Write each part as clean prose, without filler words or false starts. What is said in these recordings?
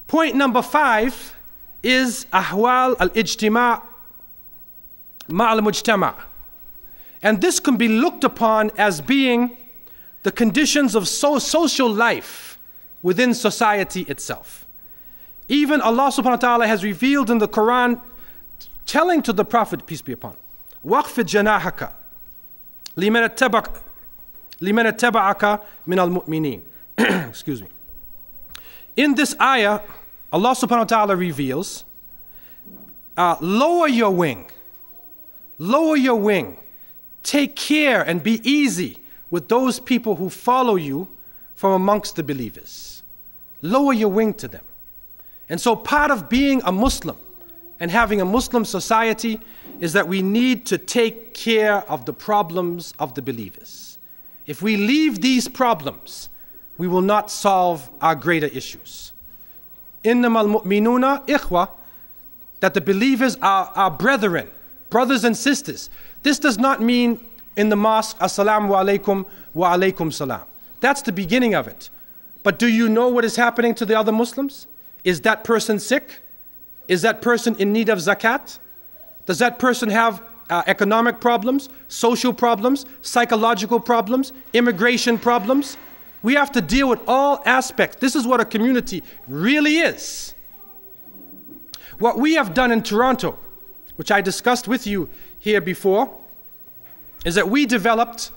Point number 5 is أحوال الاجتماع مع المجتمع. And this can be looked upon as being the conditions of social life within society itself. Even Allah subhanahu wa ta'ala has revealed in the Quran, telling to the Prophet, peace be upon him, وَاخْفِضْ جَنَاحَكَ لِمَنِ اتَّبَعَكَ مِنَ الْمُؤْمِنِينَ. Excuse me. In this ayah, Allah subhanahu wa ta'ala reveals, lower your wing. Lower your wing. Take care and be easy with those people who follow you from amongst the believers. Lower your wing to them. And so part of being a Muslim and having a Muslim society is that we need to take care of the problems of the believers. If we leave these problems, we will not solve our greater issues. إِنَّمَا الْمُؤْمِنُونَ إِخْوَةٌ, that the believers are our brethren, brothers and sisters. This does not mean in the mosque, Assalamu alaikum wa alaikum salam. That's the beginning of it. But do you know what is happening to the other Muslims? Is that person sick? Is that person in need of zakat? Does that person have economic problems, social problems, psychological problems, immigration problems? We have to deal with all aspects. This is what a community really is. What we have done in Toronto, which I discussed with you here before, is that we developed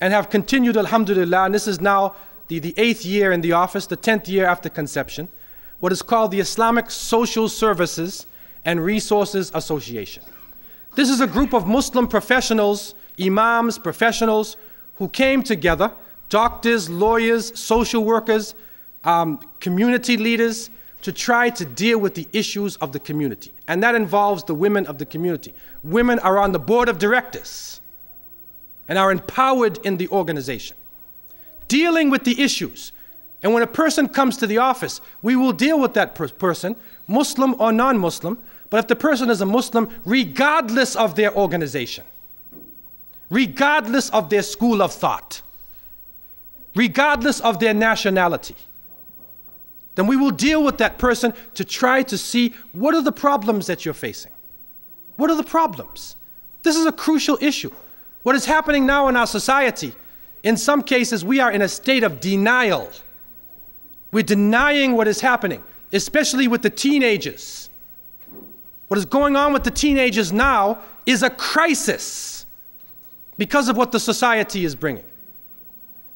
and have continued, alhamdulillah, and this is now the 8th year in the office, the 10th year after conception, what is called the Islamic Social Services and Resources Association. This is a group of Muslim professionals, imams, professionals, who came together, doctors, lawyers, social workers, community leaders, to try to deal with the issues of the community. And that involves the women of the community. Women are on the board of directors and are empowered in the organization, dealing with the issues. And when a person comes to the office, we will deal with that person, Muslim or non-Muslim, but if the person is a Muslim, regardless of their organization, regardless of their school of thought, regardless of their nationality, then we will deal with that person to try to see what are the problems that you're facing. What are the problems? This is a crucial issue. What is happening now in our society, in some cases we are in a state of denial. We're denying what is happening, especially with the teenagers. What is going on with the teenagers now is a crisis because of what the society is bringing.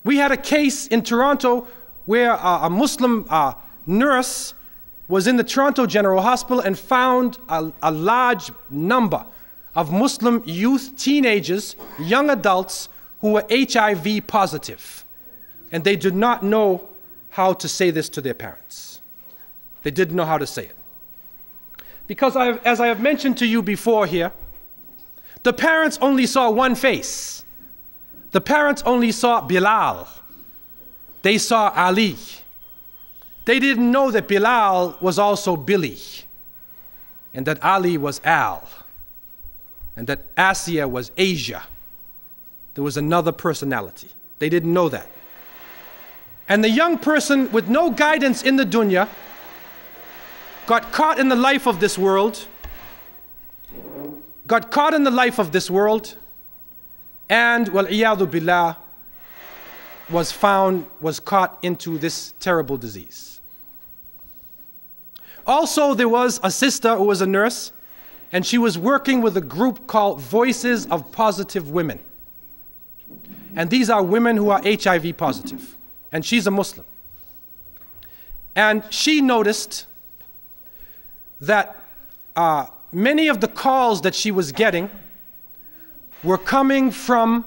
We had a case in Toronto where a Muslim nurse was in the Toronto General Hospital and found a large number of Muslim youth, teenagers, young adults who were HIV positive. And they did not know how to say this to their parents. They didn't know how to say it. Because as I have mentioned to you before here, the parents only saw one face. The parents only saw Bilal. They saw Ali. They didn't know that Bilal was also Billy, and that Ali was Al, and that Asiya was Asia. There was another personality. They didn't know that. And the young person with no guidance in the dunya got caught in the life of this world, and wal-iyadu billah, was caught into this terrible disease. Also, there was a sister who was a nurse, and she was working with a group called Voices of Positive Women. And these are women who are HIV positive. And she's a Muslim. And she noticed that many of the calls that she was getting were coming from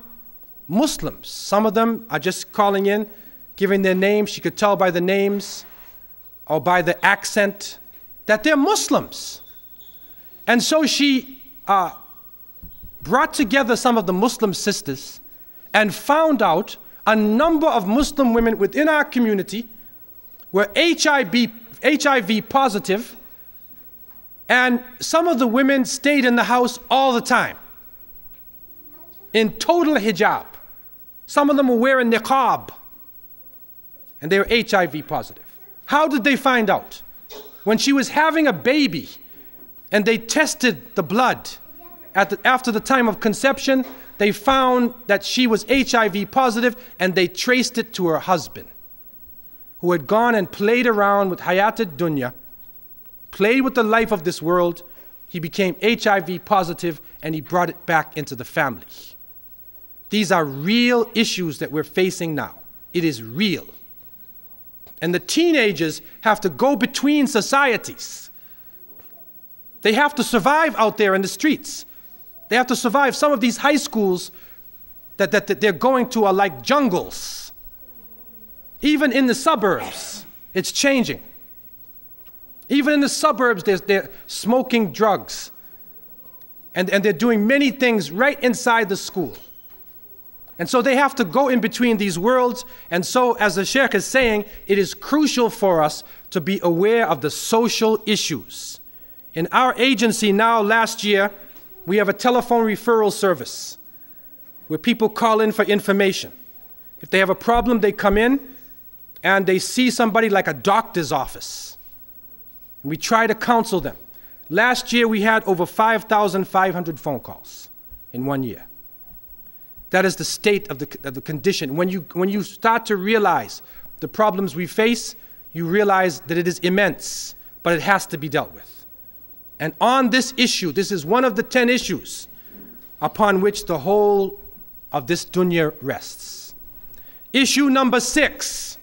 Muslims. Some of them are just calling in, giving their names. She could tell by the names or by the accent that they're Muslims. And so she brought together some of the Muslim sisters and found out a number of Muslim women within our community were HIV positive, and some of the women stayed in the house all the time in total hijab. Some of them were wearing niqab, and they were HIV positive. How did they find out? when she was having a baby and they tested the blood after the time of conception, they found that she was HIV positive, and they traced it to her husband, who had gone and played around with Hayat ad-Dunya, played with the life of this world. He became HIV positive, and he brought it back into the family. These are real issues that we're facing now. It is real. And the teenagers have to go between societies. They have to survive out there in the streets. They have to survive. Some of these high schools that they're going to are like jungles. Even in the suburbs, it's changing. Even in the suburbs, they're smoking drugs. And they're doing many things right inside the school. And so they have to go in between these worlds. And so, as the Sheikh is saying, it is crucial for us to be aware of the social issues. In our agency now, last year, we have a telephone referral service where people call in for information. If they have a problem, they come in and they see somebody like a doctor's office. And we try to counsel them. Last year, we had over 5,500 phone calls in 1 year. That is the state of the condition. When you start to realize the problems we face, you realize that it is immense, but it has to be dealt with. And on this issue, this is one of the 10 issues upon which the whole of this dunya rests. Issue number 6.